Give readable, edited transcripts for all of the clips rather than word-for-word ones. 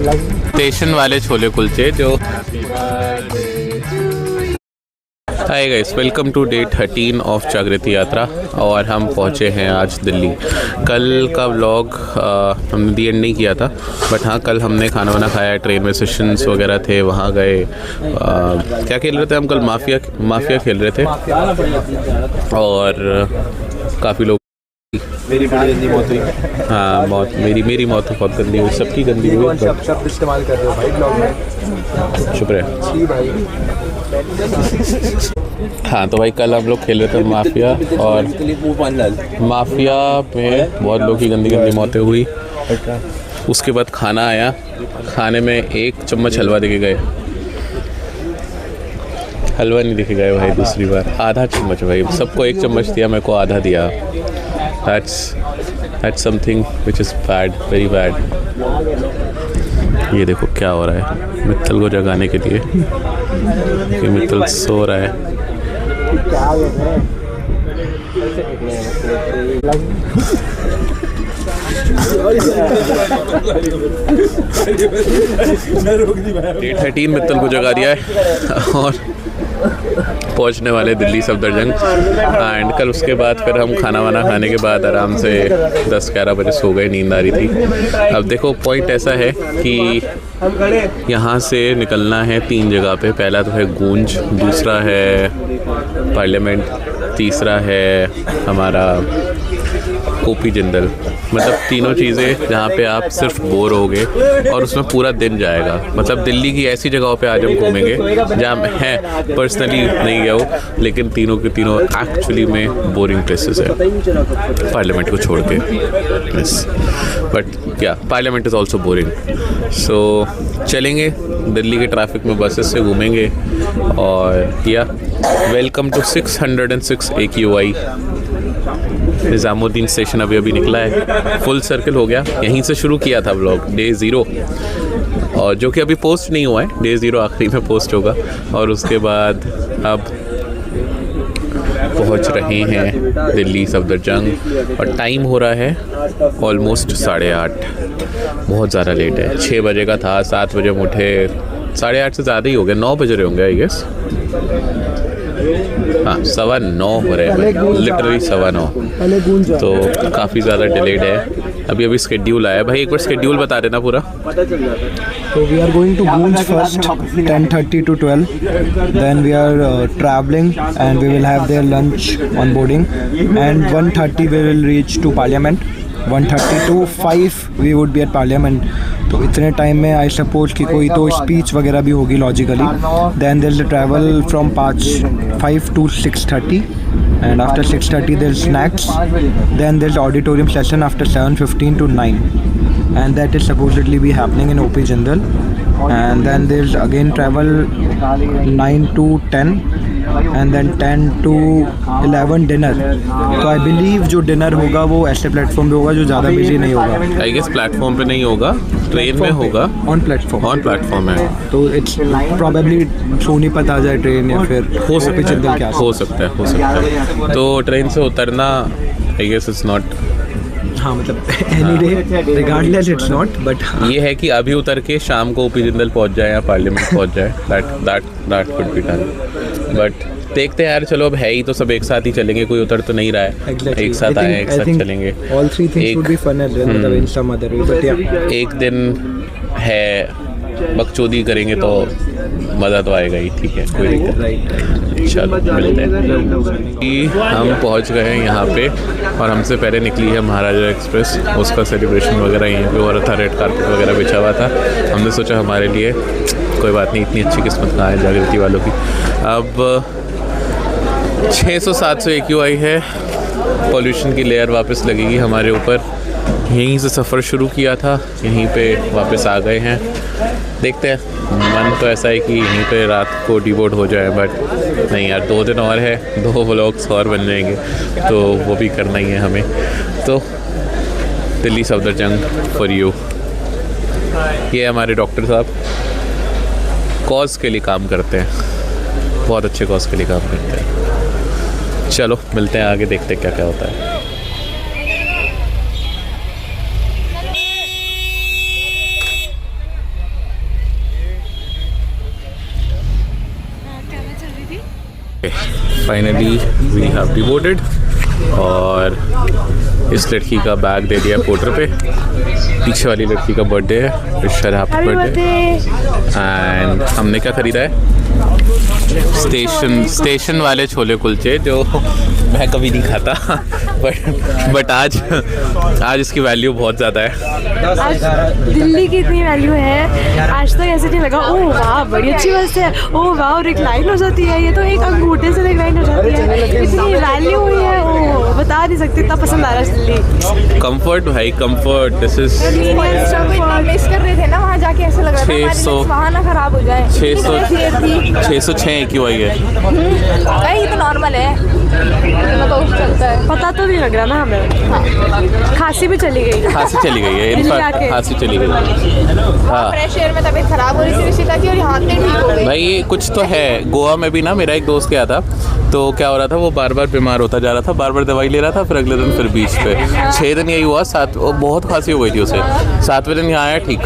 Station वाले छोले कुलचे जो। Hi guys, welcome to day 13 of Jagriti Yatra. और हम पहुँचे हैं आज दिल्ली। कल का व्लॉग हमने दी एंड नहीं किया था, बट हाँ कल हमने खाना वाना खाया, ट्रेन में सेशंस वगैरह थे, वहाँ गए। क्या खेल रहे थे हम कल? माफिया खेल रहे थे और काफ़ी लोग। मेरी बड़ी गंदी मौत हुई। हाँ मौत, मेरी मौत तो बहुत गंदी हुई, सबकी गंदी हुई। शब्द इस्तेमाल कर रहे हो भाई ब्लॉग में। शुक्र है भाई। हाँ तो भाई कल हम लोग खेल रहे थे माफिया, और माफिया में बहुत लोगों की गंदी मौतें हुई। उसके बाद खाना आया, खाने में 1 चम्मच हलवा देके गए। हलवा नहीं देके गए भाई, दूसरी बार आधा चम्मच। भाई सबको 1 चम्मच दिया, मेरे को आधा दिया। That's something which is bad, very bad. ये देखो क्या हो रहा है मित्तल को जगाने के लिए। ये मित्तल सो रहा है। डे 13 मित्तल को जगा दिया है और पहुंचने वाले दिल्ली सफदरजंग। एंड कल उसके बाद फिर हम खाना वाना खाने के बाद आराम से 10-11 बजे सो गए, नींद आ रही थी। अब देखो पॉइंट ऐसा है कि यहाँ से निकलना है 3 जगह पे। पहला तो है गूंज, दूसरा है पार्लियामेंट, तीसरा है हमारा ओपी जिंदल। मतलब तीनों चीज़ें जहाँ पे आप सिर्फ बोर होगे और उसमें पूरा दिन जाएगा। मतलब दिल्ली की ऐसी जगहों पे आज हम घूमेंगे जहाँ मैं पर्सनली नहीं गया हूँ, लेकिन तीनों के तीनों एक्चुअली में बोरिंग प्लेसेस है, पार्लियामेंट को छोड़ के। यस, बट या पार्लियामेंट इज़ ऑल्सो बोरिंग। सो चलेंगे दिल्ली के ट्रैफिक में, बसेस से घूमेंगे। और या welcome to 606 AQI। Nizamuddin station अभी निकला है, फुल सर्कल हो गया। यहीं से शुरू किया था व्लॉग डे 0, और जो कि अभी पोस्ट नहीं हुआ है। डे 0 आखिरी में पोस्ट होगा। और उसके बाद अब पहुंच रहे हैं दिल्ली सफदरजंग, और टाइम हो रहा है ऑलमोस्ट 8:30। बहुत ज़्यादा लेट है। 6 बजे का था, 7 बजे हम उठे। 8:30 से ज़्यादा ही हो गया, 9 बज रहे होंगे आई गेस। हाँ 9:15 हो रहे हैं, लिटरली 9:15। तो काफ़ी ज़्यादा डिलेड है। अभी स्केड्यूल आया। भाई एक बार स्केड्यूल बता देना पूरा। So we are going to Goonj first, 10:30 to 12. Then we are traveling and we will have their lunch on boarding. And 1:30 we will reach to Parliament. 1:30 to 5 we would be at Parliament. तो इतने time में I suppose कि कोई तो speech वगैरह भी होगी logically. Then there is the travel from 5 to 6:30, and after 6:30 there is snacks. Then there is auditorium session after 7:15 to 9, and that is supposedly be happening in OP Jindal. And then there is again travel 9 to 10, and then 10 to 11 dinner. तो I believe जो dinner होगा वो ऐसे platform पे होगा जो ज़्यादा busy नहीं होगा। आई गेस प्लेटफॉर्म पे नहीं होगा, ट्रेन में होगा। ऑन प्लेटफॉर्म है। तो इट्स प्रॉबेबली सोनीपत आ जाए ट्रेन, या फिर हो सकता है। तो ट्रेन से उतरना आई गेस इट्स नॉट, हाँ मतलब any day regardless it's not, but ये है कि अभी उतर के शाम को ओपी जिंदल पहुंच जाए या पार्लियामेंट पहुंच जाए। That could be done. But देखते हैं यार, चलो अब है ही तो सब एक साथ ही चलेंगे, कोई उतर तो नहीं रहा है। Exactly. एक साथ आए, एक साथ चलेंगे। All three things would be fun as well, मतलब in some other way, but yeah. एक दिन है बकचोदी करेंगे तो मज़ा तो आएगा ही। ठीक है, कोई दिक्कत नहीं। चलो मिलते हैं। हम पहुंच गए हैं यहाँ पे, और हमसे पहले निकली है महाराजा एक्सप्रेस। उसका सेलिब्रेशन वगैरह यहीं पे हो रहा था, रेड कारपेट वगैरह बिछा हुआ था। हमने सोचा हमारे लिए कोई बात नहीं, इतनी अच्छी किस्मत कहाँ है जागृति वालों की। अब 600-700 AQI है, पॉल्यूशन की लेयर वापस लगेगी हमारे ऊपर। यहीं से सफ़र शुरू किया था, यहीं पे वापस आ गए हैं। देखते हैं, मन तो ऐसा है कि यहीं पे रात को डिवोट हो जाए, बट नहीं यार, 2 दिन और है, 2 व्लॉग्स और बन जाएंगे, तो वो भी करना ही है हमें। तो दिल्ली सफदरजंग फॉर यू। ये हमारे डॉक्टर साहब कॉज के लिए काम करते हैं, बहुत अच्छे कॉज के लिए काम करते हैं। चलो मिलते हैं आगे, देखते हैं क्या क्या होता है। फाइनली वी हैव डिवोटेड और इस लड़की का बैग दे दिया पोर्टर पे। पीछे वाली लड़की का बर्थडे है, wish her happy birthday. And हमने क्या खरीदा है? स्टेशन वाले छोले कुलचे जो मैं कभी नहीं खाता बट आज इसकी वैल्यू बहुत ज़्यादा है। आज दिल्ली की इतनी वैल्यू है, आज तक ऐसे नहीं लगा ओह वाह बड़ी अच्छी बस है, ओह वाह रिक्लाइन हो जाती है, ये तो एक अंगूठे से रिक्लाइन हो जाती है, इतनी वैल्यू हुई है, ओह बता नहीं सकती, इतना पसंद आ रहा है दिल्ली। कंफर्ट भाई कंफर्ट, दिस इज मिस कर रहे थे ना वहाँ जाके, ऐसे लग रहा था 600 वहाँ ना खराब हो जाए। 606 क्यों आई है? ये तो नॉर्मल है, पता तो नहीं लग रहा ना हमें। खांसी भी चली गई, खांसी चली गई है, इनफैक्ट खांसी चली गई। हाँ फ्रेश एयर में तबीयत खराब हो रही थी ऋषिता की और यहाँ पे ठीक हो गई। भाई ये कुछ तो है। गोवा में भी ना मेरा एक दोस्त गया था, तो क्या हो रहा था, वो बार बार बीमार होता जा रहा था, बार बार दवाई ले रहा था, फिर अगले दिन फिर बीच पे 6 दिन यही हुआ। बहुत खांसी हो गई थी उसे, 7वें दिन यहाँ आया ठीक।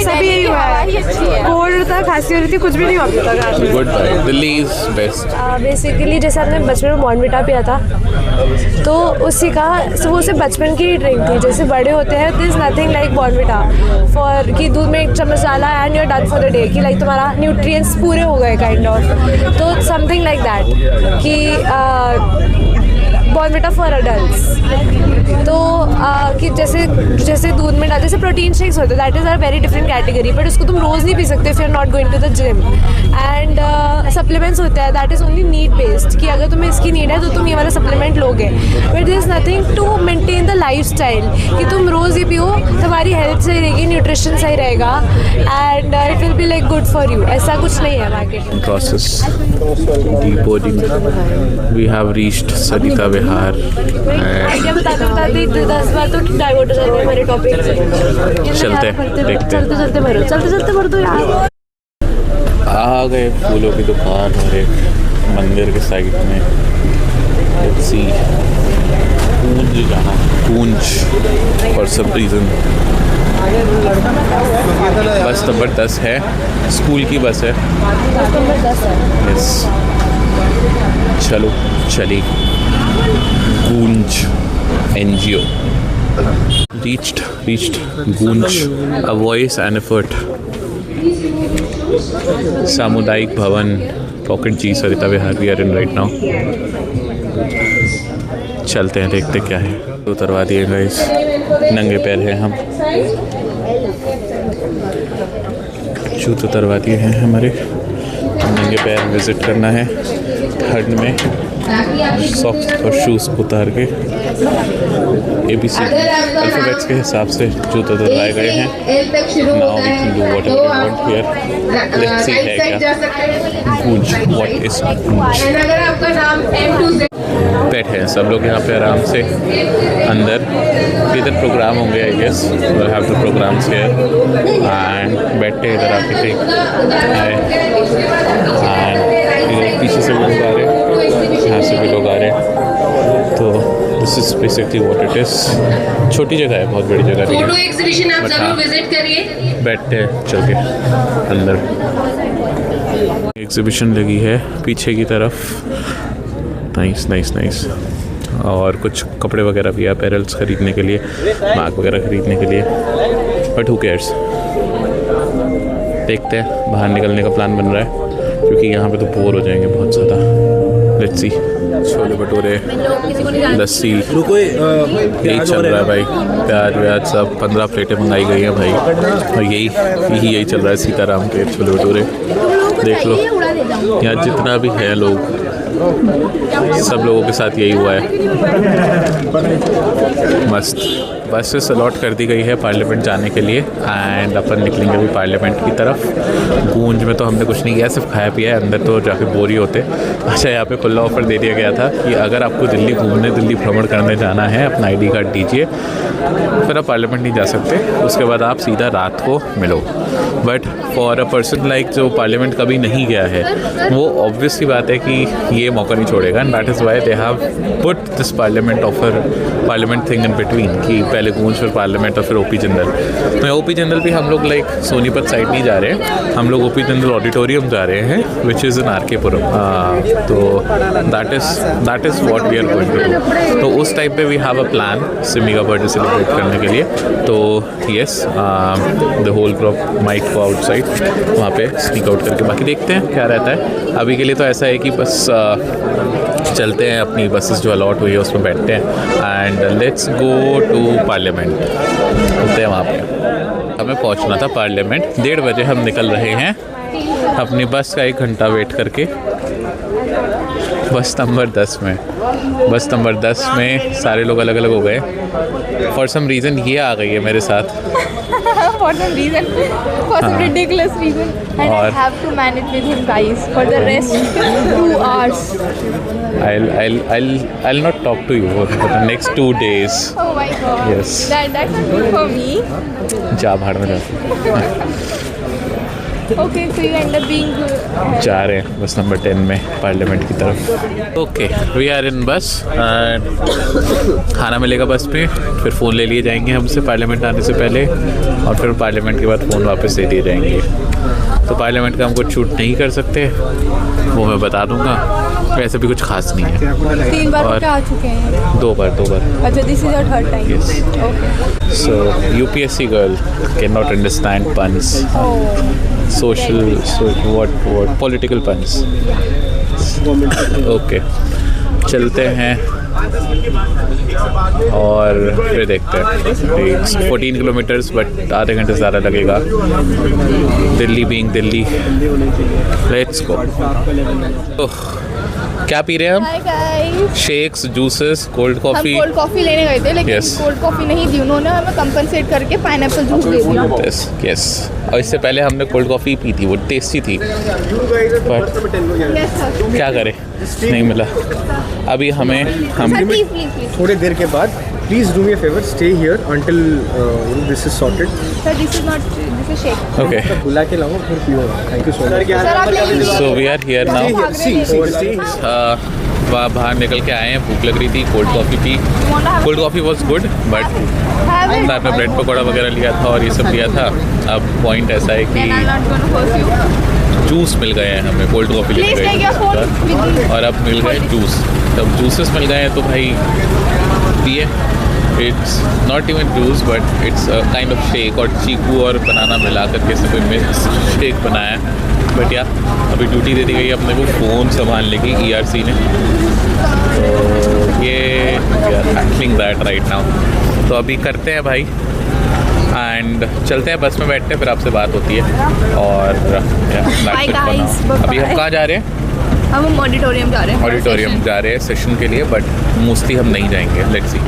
सभी यही हुआ है, कोल्ड था, खांसी हो रही थी, कुछ भी नहीं होता था। Good bye, Delhi is best. Basically जैसे आपने बचपन में बॉर्नविटा पिया था, तो उसी का वो सिर्फ बचपन की ही ड्रिंक थी। जैसे बड़े होते हैं this nothing like Bournvita for कि दूध में 1 चम्मच डाला and you are done for the day, कि लाइक तुम्हारा न्यूट्रिएंट्स पूरे हो गए काइंड ऑफ। तो समथिंग लाइक दैट कि बॉर्नविटा फॉर एडल्ट्स। तो कि जैसे दूध में डाल, जैसे प्रोटीन शेक्स होते हैं, that is a very different category, but उसको तुम रोज़ नहीं पी सकते if you are not going to the gym. And supplements होते हैं, that is only need based, कि अगर तुम्हें इसकी नीड है तो तुम ये वाला सप्लीमेंट लोगे, but there is nothing to maintain the lifestyle कि तुम रोज़ ये पियो, तुम्हारी हेल्थ सही रहेगी, न्यूट्रिशन सही रहेगा and it will be like good for you. ऐसा कुछ नहीं है मार्केट में। Process deboarding. We have reached Sarita Vihar. Idea बताते 10 बार तो डाइवर्ट हो जाते हैं हमारे टॉपिक से। चलते देखते, चलते भर दो यार। आ गए फूलों की दुकान और एक मंदिर के साइड में। Let's see. कूंज जाना, कूंज फॉर सम रीज़न। बस नंबर 10 है, स्कूल की बस है। यस चलो चली गूंज NGO। reached गूंज, a voice and effort। सामुदायिक भवन pocket G Sarita Vihar we are in right now. चलते हैं देखते क्या है। उतरवा दिए गाइस, नंगे पैर हैं हम, शूज उतरवा दिए हैं हमारे, नंगे पैर विज़िट करना है ठंड में। सॉक्स और शूज़ उतार के ABC अल्फ़ाबेट्स के हिसाब से जूते उतरवाए गए हैं। Now we can do whatever we want here. Let's see है क्या गूंज, व्हाट इज गूंज। बैठे हैं सब लोग यहाँ पे आराम से अंदर। इधर प्रोग्राम होंगे I guess, we'll have the programs here and बैठे इधर आके थे एंड इधर पीछे से लोग आ रहे हैं, यहाँ से भी लोग आ रहे हैं। तो this is basically what it is. छोटी जगह है, बहुत बड़ी जगह नहीं है, एग्जीबिशन आप जरूर विजिट करिए। बैठते हैं चल के अंदर। एग्जीबिशन लगी है पीछे की तरफ, नाइस। और कुछ कपड़े वगैरह भी है, अपैरल्स खरीदने के लिए, बैग वगैरह खरीदने के लिए, बट हु केयर्स। देखते हैं, बाहर निकलने का प्लान बन रहा है क्योंकि यहाँ पे तो बोर हो जाएंगे बहुत ज़्यादा। Let's see. छोले भटूरे, लस्सी, यही चल रहा है भाई। प्याज व्याज सब 15 प्लेटें मंगाई गई हैं भाई, और यही चल रहा है सीताराम के छोले भटूरे। देख लो यहाँ जितना भी है लोग, सब लोगों के साथ यही हुआ है। मस्त। बसेस अलॉट कर दी गई है पार्लियामेंट जाने के लिए एंड अपन निकलेंगे अभी पार्लियामेंट की तरफ। गूंज में तो हमने कुछ नहीं किया, सिर्फ खाया पिया है, अंदर तो जाके बोर ही होते। अच्छा, यहाँ पे खुला ऑफर दे दिया गया था कि अगर आपको दिल्ली घूमने, दिल्ली भ्रमण करने जाना है, अपना ID कार्ड दीजिए, फिर आप पार्लियामेंट नहीं जा सकते, उसके बाद आप सीधा रात को मिलो। But for a person like जो पार्लियामेंट कभी नहीं गया है, वो ऑब्वियस सी बात है कि ये मौका नहीं छोड़ेगा। And that is why they have put this parliament offer parliament thing in between कि पहले गूंज फिर पार्लियामेंट और फिर ओपी जिंदल। तो ओपी जिंदल भी हम लोग लाइक सोनीपत साइड नहीं जा रहे हैं, हम लोग ओपी जिंदल ऑडिटोरियम जा रहे हैं which is in are K Puram. तो that is what we are going to do. तो उस टाइम पे we have a plan Simi का बर्थडे सेलिब्रेट करने के लिए। तो yes, the whole group might go outside, वहाँ पे स्नीक आउट करके बाकी देखते हैं क्या रहता है। अभी के लिए तो ऐसा है कि बस चलते हैं, अपनी बसेस जो अलॉट हुई है उसमें बैठते हैं and let's go to Parliament. चलते हैं वहाँ पे। हमें पहुँचना था पार्लियामेंट, 1:30 बजे हम निकल रहे हैं अपनी बस का 1 घंटा वेट करके। बस नंबर 10 में, बस नंबर 10 में सारे लोग अलग अलग हो गए। फॉर सम रीज़न ये आ गई है मेरे साथ। For some reason, for some ridiculous reason, and I have to manage with him, guys, for the rest 2 hours. I'll not talk to you for the next 2 days. Oh my god. Yes. That's not good for me. जा भाड़ में जा। Okay, so you end up being जा रहे हैं बस number 10 में parliament की तरफ। ओके, वी आर इन बस एंड खाना मिलेगा बस में, फिर फ़ोन ले लिए जाएंगे हमसे पार्लियामेंट आने से पहले, और फिर पार्लियामेंट के बाद फ़ोन वापस दे दिए जाएंगे। तो पार्लियामेंट का हम कुछ शूट नहीं कर सकते, वो मैं बता दूंगा। वैसे भी कुछ खास नहीं है। 3 बार और आ चुके हैं। 2 बार। अच्छा, this is your 3rd time. Yes. Okay. So UPSC girl cannot understand puns. What political puns. Okay, चलते हैं और फिर देखते हैं। 14 किलोमीटर्स बट आधे घंटे से ज़्यादा लगेगा। Delhi being Delhi, let's go. क्या पी रहे हैं हम? Hi guys. Shakes, juices, cold हम कॉफ़ी। कोल्ड कॉफी लेने गए थे, लेकिन Yes. कोल्ड कॉफी नहीं दी उन्होंने हमें, कंपनसेट करके पाइनएप्पल जूस दे दिया। यस, और इससे पहले हमने कोल्ड कॉफ़ी पी थी, वो टेस्टी थी, पर Yes, sir. क्या करें, नहीं मिला। अभी हमें हम Sir, please. थोड़ी देर के बाद please do me a favour, stay here until this is sorted. Sir, this is shake. Okay. बुला के लाऊंगा फिर पियो। Thank you so much. Sir, आप ले लीजिए। So we are here now. See बाहर निकल के आए हैं, भूख लग रही थी, कोल्ड कॉफ़ी पी। Cold coffee was good, but Have it. साथ में ब्रेड पकौड़ा वगैरह लिया था और ये सब लिया था। अब पॉइंट ऐसा है Then I'm कि not going to force you. Juice मिल गए हैं हमें, कोल्ड कॉफ़ी लेके Please take your phone गए with you. और अब मिल गए जूस। तब जूसेस मिल गए हैं तो भाई पिए। It's not even juice but it's a kind of shake, और चीकू और बनाना मिला करके सब मिक्स शेक बनाया है। बट या अभी ड्यूटी दे दी गई अपने को फ़ोन संभालने की ERC ने, तो ये we are handling that right now. तो अभी करते हैं भाई एंड चलते हैं, बस में बैठते हैं, फिर आपसे बात होती है। और Bye guys, अभी हम bye-bye. कहाँ जा रहे हैं? हम ऑडिटोरियम जा रहे हैं। ऑडिटोरियम जा रहे हैं सेशन के लिए, बट मोस्टली हम नहीं जाएंगे। Let's see.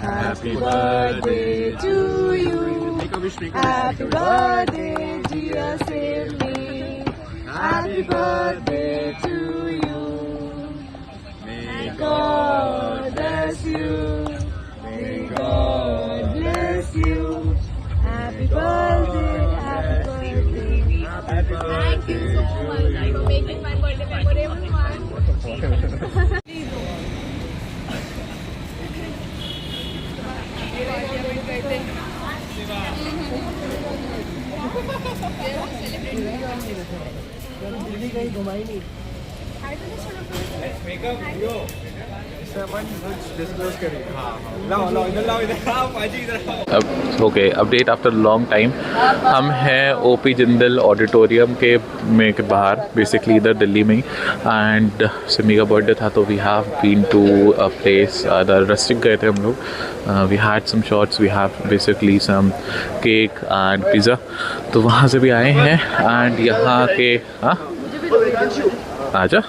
Happy birthday to you. Happy birthday, dear Sydney. Happy birthday to you. May God bless you. May God bless you. Happy birthday, happy birthday. Thank you so much for making my birthday memorable one. अब okay, update after long time. हम हैं OP Jindal auditorium के बाहर, basically इधर दिल्ली में ही। And Simi का birthday था, तो we have been to a place, Rustic गए थे हम लोग। We had some shots, we have basically some cake and pizza, तो वहाँ से भी आए हैं। एंड यहाँ के हाँ आजा,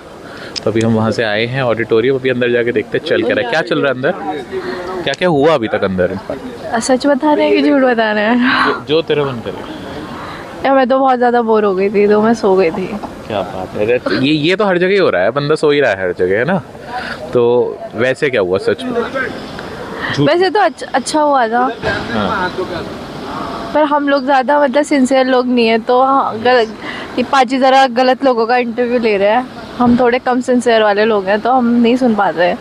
तो अभी हम वहाँ से आए हैं ऑडिटोरियम। अभी अंदर जाके देखते हैं चल क्या रहा है, क्या चल रहा है अंदर, क्या क्या हुआ अभी तक अंदर। सच बता रहे हैं कि झूठ बता रहे हैं? जो तेरा मन करे। मैं तो बहुत ज़्यादा बोर हो गई थी, तो मैं सो गई थी। क्या बात है, ये तो हर जगह ही हो रहा है, बंदा सो ही रहा है हर जगह, है ना। तो वैसे क्या हुआ सच में? वैसे तो अच्छा हुआ था, हाँ। पर हम लोग ज़्यादा मतलब सिंसियर लोग नहीं है, तो हाँ, ये पाजी ज़रा गलत लोगों का इंटरव्यू ले रहे हैं। हम थोड़े कम सिंसियर वाले लोग हैं, तो हम नहीं सुन पाते हैं।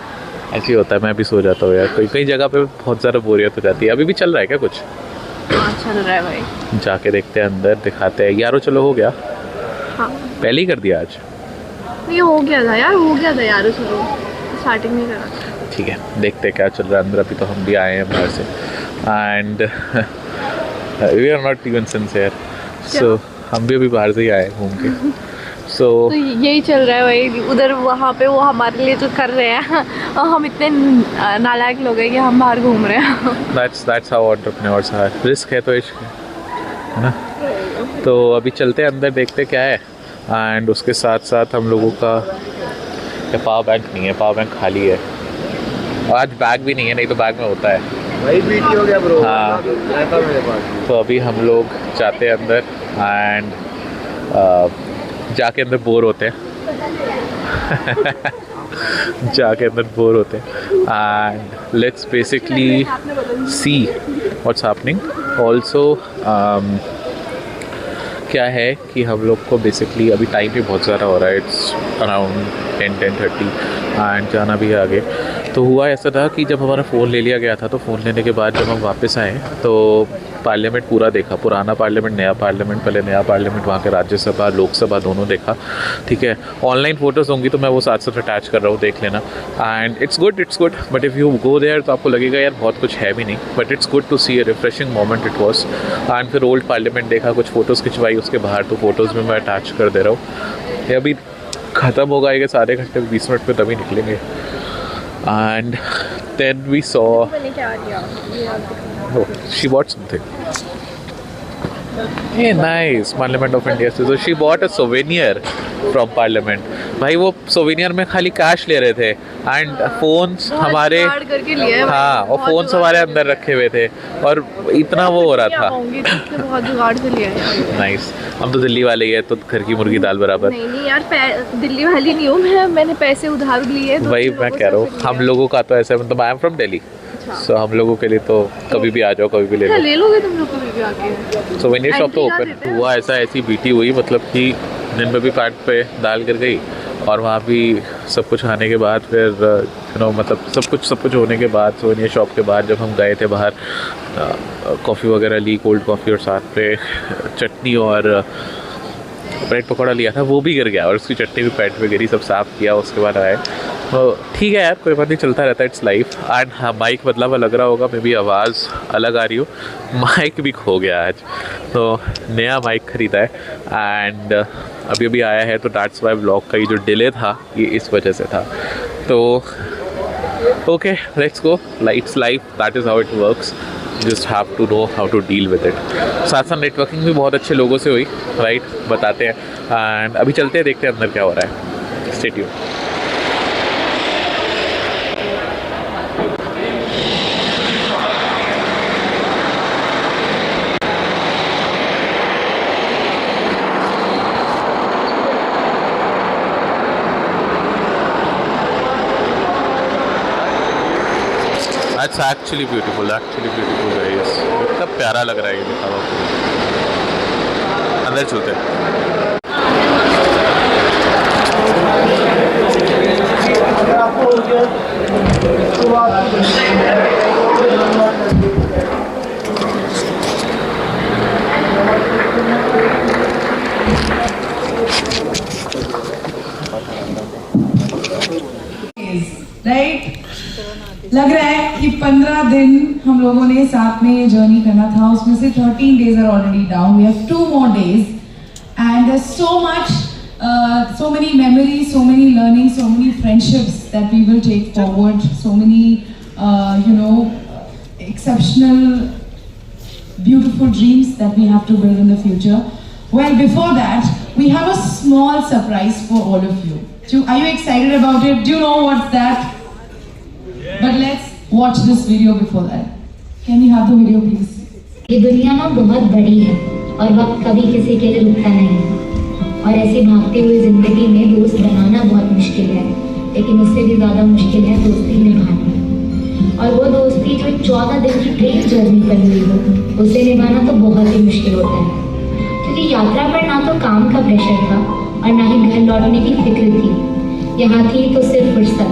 ऐसे ही होता है, मैं भी सो जाता हूँ यार, कई कई जगह पे बहुत ज़्यादा बोरियत हो जाती है। अभी भी चल रहा है क्या कुछ? हाँ चल रहा है भाई। जाके देखते हैं अंदर, दिखाते हैं। यारो चलो हो गया, हाँ पहले ही कर दिया आज। ये हो गया था यार, हो गया था यार, चलो स्टार्टिंग में करा। ठीक है, देखते हैं क्या चल रहा है अंदर। अभी तो हम भी आए हैं बाहर से and we are not even sincere, so हम भी अभी बाहर से ही आए घूम के। सो तो यही चल रहा है भाई, उधर वहाँ पे वो हमारे लिए जो कर रहे हैं और हम इतने नालायक लोग हैं कि हम बाहर घूम रहे हैं। That's how entrepreneurs are. Risk है तो इश्क है ना। तो अभी चलते हैं अंदर, देखते क्या है। एंड उसके साथ साथ हम लोगों का पावर बैंक नहीं है, पावर बैंक खाली है। आज बैग भी नहीं है, नहीं तो बैग में होता है भाई। बीटी हो गया ब्रो। हाँ, तो अभी हम लोग जाते हैं अंदर एंड जाके अंदर बोर होते हैं जाके अंदर बोर होते हैं and let's basically see what's happening. Also क्या है कि हम लोग को बेसिकली अभी टाइम भी बहुत ज़्यादा हो रहा है, इट्स अराउंड 10-10:30 एंड जाना भी है आगे। तो हुआ ऐसा था कि जब हमारा फ़ोन ले लिया गया था, तो फ़ोन लेने के बाद जब हम वापस आए तो पार्लियामेंट पूरा देखा, पुराना पार्लियामेंट, नया पार्लियामेंट। पहले नया पार्लियामेंट, वहाँ के राज्यसभा लोकसभा दोनों देखा, ठीक है। ऑनलाइन फ़ोटोज़ होंगी तो मैं वो साथ साथ अटैच कर रहा हूँ, देख लेना। And it's good but if you go there तो आपको लगेगा यार बहुत कुछ है भी नहीं, but it's good to see a refreshing moment it was. And फिर ओल्ड पार्लियामेंट देखा, कुछ फ़ोटोज़ खिंचवाई उसके बाहर, तो फ़ोटोज़ में मैं अटैच कर दे रहा हूँ। ये अभी ख़त्म होगा ये सारे घंटे 20 मिनट में तभी निकलेंगे। And then we saw she bought something. Hey, nice. Parliament of India. So she bought a souvenir from Parliament. भाई वो souvenir में खाली कैश ले रहे थे एंड फोन्स हमारे, करके लिए हाँ, और फोन्स हमारे अंदर रखे हुए थे और इतना वो हो रहा था। बहुत जुगाड़ से लिया है। नाइस। हम तो दिल्ली वाले ही है, तो घर की मुर्गी दाल बराबर। नहीं यार, दिल्ली वाली नहीं हूँ मैंने पैसे उधार लिए। वही मैं कह रहा हूँ, हम लोगों का तो ऐसा, मतलब आई एम फ्रॉम दिल्ली, सो हम लोगों के लिए तो कभी भी आ जाओ, कभी भी ले लोगे तुम लोग कभी भी आके। सोवेनियर शॉप तो ओपन हुआ। ऐसी बीटी हुई, मतलब कि दिन में भी पैंट पे दाल गिर गई और वहाँ भी सब कुछ खाने के बाद फिर मतलब सब कुछ होने के बाद सोवेनियर शॉप के बाद जब हम गए थे बाहर, कॉफ़ी वगैरह ली, कोल्ड कॉफ़ी, और साथ पे चटनी और ब्रेड पकौड़ा लिया था, वो भी गिर गया और उसकी चटनी भी पैंट पे गिरी। सब साफ़ किया, उसके बाद आए। तो ठीक है यार, कोई बात नहीं, चलता रहता है, इट्स लाइफ। एंड हाँ, माइक बदला हुआ लग रहा होगा, मे बी आवाज़ अलग आ रही हो। माइक भी खो गया आज, तो नया माइक ख़रीदा है एंड अभी आया है, तो दैट्स वाई व्लॉग का ये जो डिले था ये इस वजह से था। तो okay, let's go, it's life, that is how it works, just have to know how to deal with इट। साथ साथ नेटवर्किंग भी बहुत अच्छे लोगों से हुई, राइट, बताते हैं। एंड अभी चलते हैं, देखते हैं अंदर क्या हो रहा है। Stay tuned. That's actually beautiful guys। कितना प्यारा लग रहा है ये, दिखावा अंदर चलते हैं। राइट, लग रहा है कि 15 दिन हम लोगों ने साथ में ये जर्नी करना था, उसमें से 13 days are already down. We have 2 more days and there's so much, so many memories, so many learnings, so many friendships that we will take forward, so many exceptional beautiful dreams that we have to build in the future. Well, before that we have a small surprise for all of you. Are you excited about it? Do you know what's that? But let's watch this video before that. Can we have the video please? ये दुनिया ना बहुत बड़ी है और वक्त कभी किसी के लिए रुकता नहीं है, और ऐसी भागती हुई जिंदगी में दोस्त बनाना बहुत मुश्किल है, लेकिन उससे भी ज़्यादा मुश्किल है दोस्ती निभाना। और वो दोस्ती जो 14 दिन की ट्रेन जर्नी पर हुई हो, उसे निभाना तो बहुत ही मुश्किल होता है, क्योंकि यात्रा पर ना तो काम का प्रेशर था और ना ही घर लौटने की फिक्र थी। यहाँ थी तो सिर्फ फुर्सत,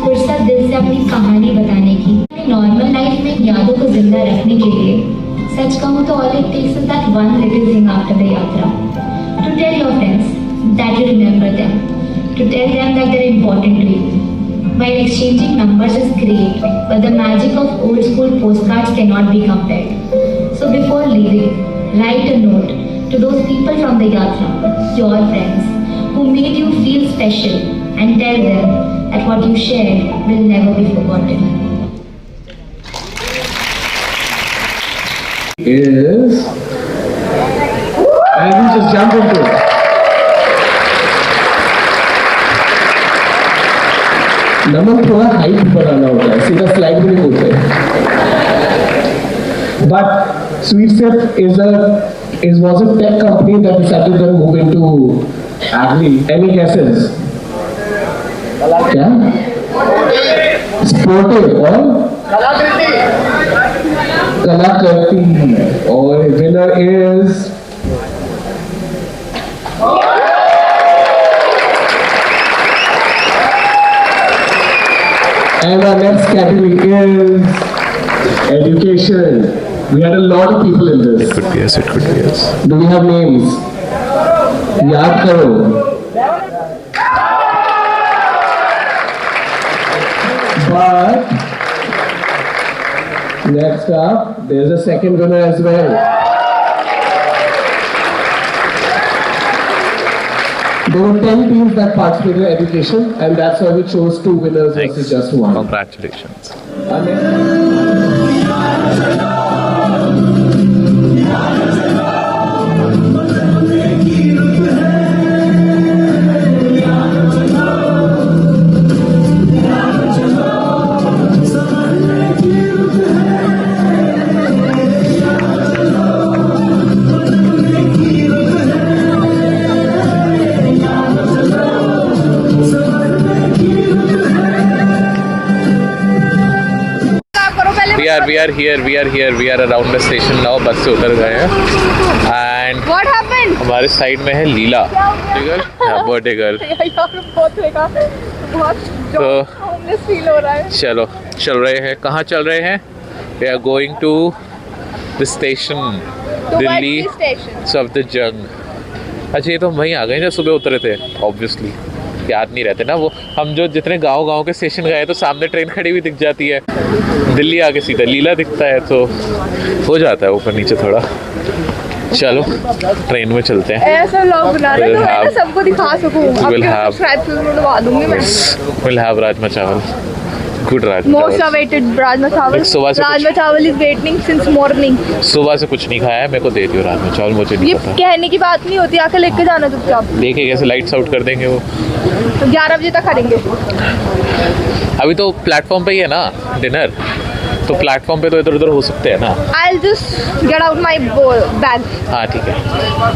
फुर्सत दिल से अपनी कहानी बताने की। नॉर्मल लाइफ में यादों को जिंदा रखने के लिए सच कहूँ तो all it takes is that one little thing after the yatra. To tell your friends that you remember them. To tell them that they're important to you. While exchanging numbers is great, but the magic of old school postcards cannot be compared. So before leaving, write a note to those people from the yatra, your friends, who made you feel special, and tell them that what you shared will never be forgotten. Is and we just jump into it. नमन थोड़ा height बनाना होता है, सीधा slide भी नहीं बोलते. But Sweetsip was a tech company that decided to move into agri. Any guesses? क्या? Sportive और कलाकृति और winner is and our next category is education. We had a lot of people in this. It could be yes, it could be yes. Do we have names? याद करो. But next up, there's a second winner as well. There were 10 teams that participated in education, and that's why we chose 2 winners versus just 1. Congratulations. We are here. We are around the station now. बस से उतर गए हैं. And What happened? हमारे side में है Leela. Birthday girl. तो homeless feel हो रहा है. चलो चल रहे हैं. कहाँ चल रहे हैं? We are going to the station. Delhi Safdarjung. अच्छा ये तो हम वहीं आ गए जब सुबह उतरे थे. Obviously याद नहीं रहते ना वो. हम जो जितने गांव के स्टेशन गए तो सामने ट्रेन खड़ी हुई दिख जाती है. दिल्ली आके सीधा लीला दिखता है तो हो जाता है ऊपर नीचे थोड़ा. चलो ट्रेन में चलते हैं. ऐसा लोग बना रहे हैं तो मैं सबको दिखा सकूं. We'll have दबा दूंगी मैं. We'll have राजमा चावल. Good राजमा Most चावल. awaited राजमा चावल. राजमा चावल is waiting since morning. सुबह से कुछ नहीं खाया है. मेरे को दे दियो राजमा चावल. मुझे नहीं ये पता. कहने की बात नहीं होती. आके लेके जाना चुपचाप. देखे कैसे लाइट्स आउट कर देंगे वो. तो 11 बजे तक करेंगे. अभी तो प्लेटफॉर्म पे ही है ना डिनर. तो प्लेटफॉर्म पे तो इधर उधर हो सकते हैं ना. I'll just get out my bag. हाँ ठीक है.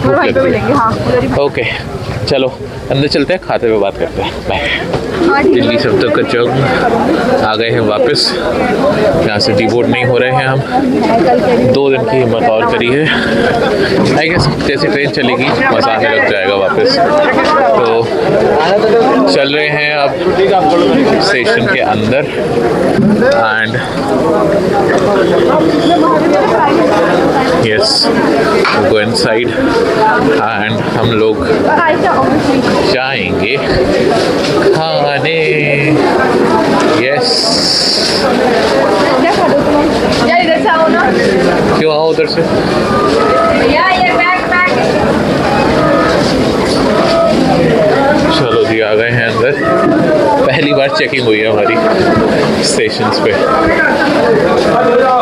वहीं पे मिलेंगे. हाँ उधर ही. ओके चलो अंदर चलते हैं. खाते हुए बात करते हैं. बाय. हाँ, ठीक है. दिल्ली सफदरजंग आ गए हैं वापस. यहाँ से डिवोट नहीं हो रहे हैं हम. 2 दिन की हिम्मत और करी है. आई गेस जैसे ट्रेन चलेगी मज़ा आने लग जाएगा वापस. तो चल रहे हैं अब स्टेशन के अंदर. And yes go inside. And हम लोग जाएंगे खाने. यस यार इधर से आओ ना. क्यों आओ उधर से. ये बैग. चलो जी आ गए हैं अंदर. पहली बार चेकिंग हुई है हमारी स्टेशंस पे.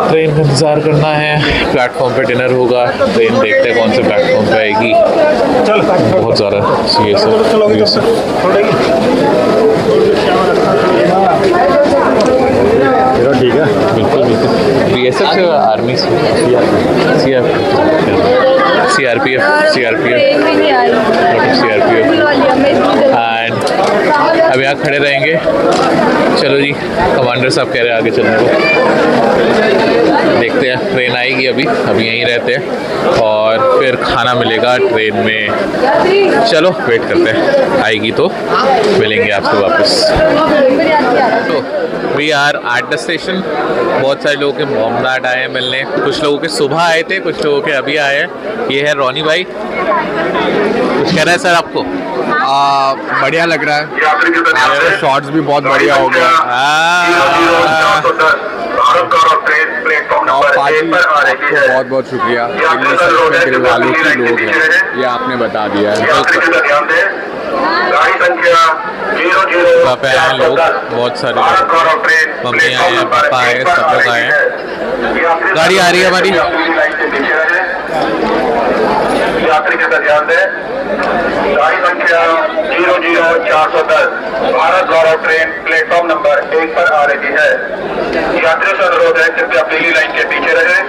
ट्रेन का इंतज़ार करना है. प्लेटफॉर्म पे डिनर होगा. ट्रेन देखते हैं कौन से प्लेटफॉर्म पे आएगी. बहुत ज़्यादा ये सब ठीक है. बिल्कुल BSF से आर्मी से CRPF एंड अब यहाँ खड़े रहेंगे. चलो जी कमांडर साहब कह रहे हैं आगे चलने को. देखते हैं ट्रेन आएगी. अभी यहीं रहते हैं और फिर फिर खाना मिलेगा ट्रेन में। चलो वेट करते हैं, आएगी तो मिलेंगे आपसे वापस। तो we are at the station. बहुत सारे लोगों के मॉम डैड आए हैं मिलने, कुछ लोगों के सुबह आए थे, कुछ लोगों के अभी आए हैं। ये है रोनी भाई, कुछ कह रहे हैं सर आपको? बढ़िया लग रहा है, शॉट्स भी बहुत बढ़िया हो गया। बहुत बहुत शुक्रिया, दिल वालों के लोग हैं, ये आपने बता दिया है। वहाँ पे आए लोग, बहुत सारे लोग, मम्मी आए हैं, पापा आए हैं, सब लोग आए हैं। गाड़ी आ रही है हमारी। यात्री का ध्यान दें, गाड़ी संख्या 00410 भारत गौरव ट्रेन प्लेटफॉर्म नंबर 1 पर आ रही है। यात्रियों से अनुरोध है कृपया पीली लाइन के पीछे रहें।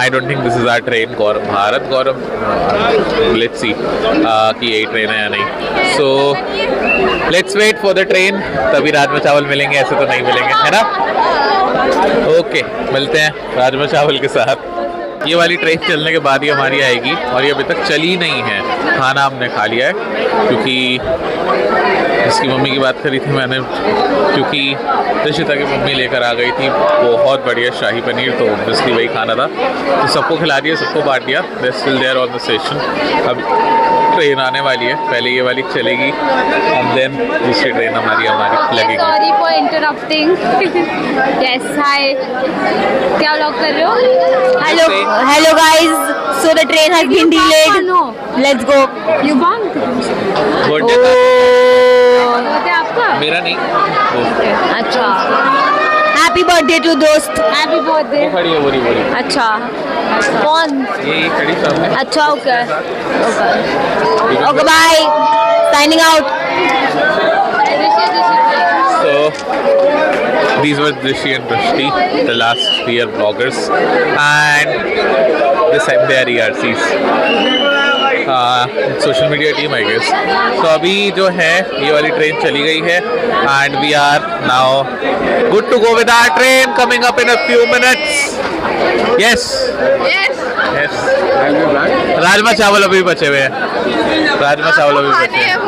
I don't think this is our train, Gaurav Bharat Gaurav. Let's see कि यही ट्रेन है या नहीं। So let's wait for the train। तभी राजमा चावल मिलेंगे, ऐसे तो नहीं मिलेंगे, है ना? ओके, मिलते हैं राजमा चावल के साथ। ये वाली ट्रेन चलने के बाद ही हमारी आएगी, और ये अभी तक चली नहीं है। खाना हमने खा लिया है, क्योंकि इसकी मम्मी की बात करी थी मैंने, क्योंकि दर्शिता की मम्मी लेकर आ गई थी बहुत बढ़िया शाही पनीर, तो ऑब्वियसली वही खाना था, तो सबको खिला दिया, सबको बांट दिया। They still there on the station. अब ट्रेन आने वाली है, पहले ये वाली चलेगी एंड देन दूसरी ट्रेन हमारी लगेगी। Sorry for interrupting. Yes, hi, क्या व्लॉग कर रहे हो? Hello guys, so the train has been delayed, let's go. You bunk? Birthday आपका? मेरा नहीं। अच्छा, हैप्पी बर्थडे टू दोस्त। Happy birthday. खड़ी है बोरी। अच्छा, कौन? ये खड़ी सामने। अच्छा, okay bye, signing out. So these were Drishi and Drishti, the last 3 year vloggers, and this time they are ERCs, social media team I guess. तो अभी जो है ये वाली ट्रेन चली गई है, and we are now good to go with our train coming up in a few minutes. Yes, rajma chawal अभी बचे हुए हैं, राजमा चावल अभी बचे हैं।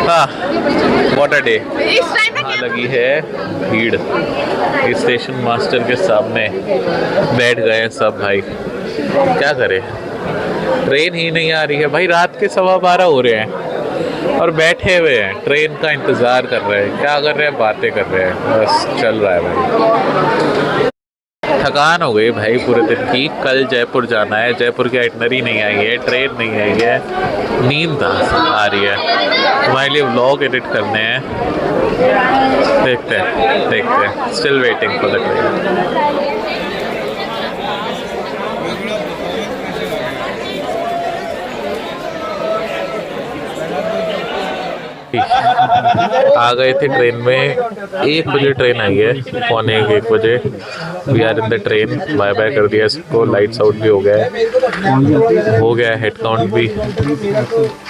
हाँ, व्हाट अ डे। लगी है भीड़ स्टेशन मास्टर के सामने, बैठ गए हैं सब भाई, क्या करें, ट्रेन ही नहीं आ रही है भाई। रात के 12:15 हो रहे हैं और बैठे हुए हैं, ट्रेन का इंतज़ार कर रहे हैं। क्या कर रहे हैं? बातें कर रहे हैं, बस चल रहा है भाई। थकान हो गई भाई पूरे दिन की। कल जयपुर जाना है, जयपुर की आइटनरी नहीं आई है, ट्रेन नहीं आई है, नींद आ रही है। तुम्हारे लिए व्लॉग एडिट करने हैं, देखते हैं। Still waiting for the train. आ गए थे ट्रेन में, 1 बजे ट्रेन आई है, 1:45 बजे। We are in the train, bye bye कर दिया सबको, लाइट्स आउट भी हो गया है, हेड काउंट भी।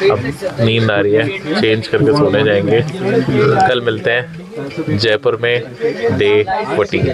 अब नींद आ रही है, चेंज करके सोने जाएंगे। कल मिलते हैं जयपुर में डे 14।